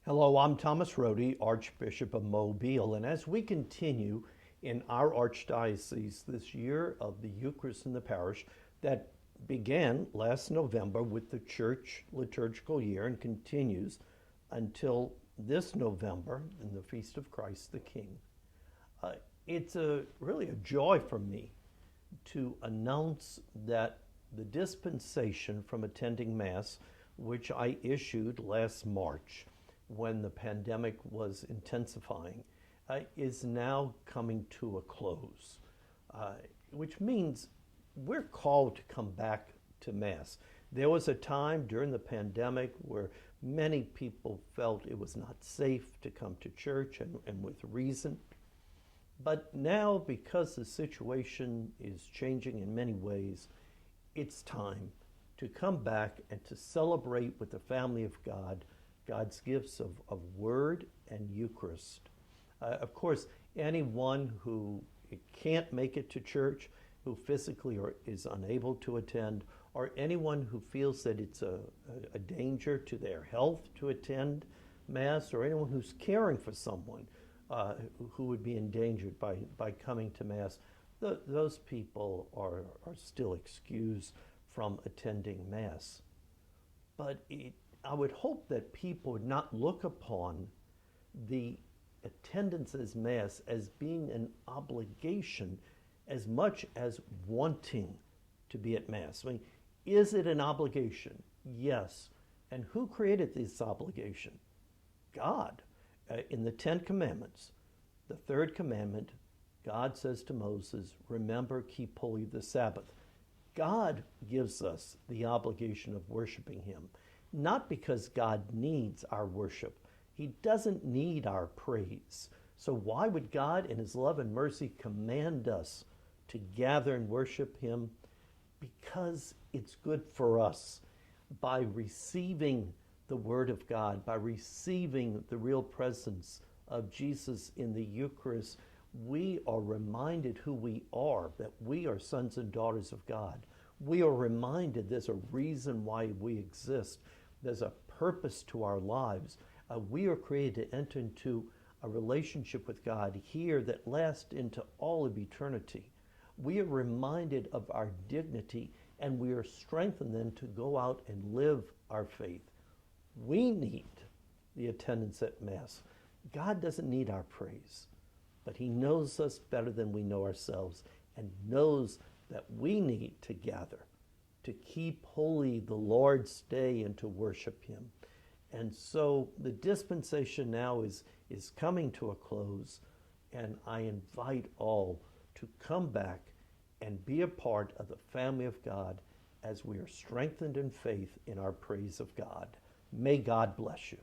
Hello, I'm Thomas Rodi, Archbishop of Mobile, and as we continue in our Archdiocese this year of the Eucharist in the Parish that began last November with the Church liturgical year and continues until this November in the Feast of Christ the King. It's really a joy for me to announce that the dispensation from attending Mass, which I issued last March when the pandemic was intensifying, is now coming to a close, which means we're called to come back to Mass. There was a time during the pandemic where many people felt it was not safe to come to church, and with reason. But now, because the situation is changing in many ways, it's time to come back and to celebrate with the family of God God's gifts of Word and Eucharist. Of course, anyone who can't make it to church, who physically is unable to attend, or anyone who feels that it's a danger to their health to attend Mass, or anyone who's caring for someone who would be endangered by coming to Mass, those people are still excused from attending Mass. But I would hope that people would not look upon the attendance as Mass as being an obligation as much as wanting to be at Mass. I mean, is it an obligation? Yes. And who created this obligation? God. In the Ten Commandments, the third commandment, God says to Moses, remember, keep holy the Sabbath. God gives us the obligation of worshiping him, not because God needs our worship. He doesn't need our praise. So why would God in his love and mercy command us to gather and worship him? Because it's good for us. By receiving the Word of God, by receiving the real presence of Jesus in the Eucharist, we are reminded who we are, that we are sons and daughters of God. We are reminded there's a reason why we exist. There's a purpose to our lives. We are created to enter into a relationship with God here that lasts into all of eternity. We are reminded of our dignity, and we are strengthened then to go out and live our faith. We need the attendance at Mass. God doesn't need our praise, but he knows us better than we know ourselves and knows that we need to gather, to keep holy the Lord's day and to worship him. And so the dispensation now is coming to a close, and I invite all to come back and be a part of the family of God as we are strengthened in faith in our praise of God. May God bless you.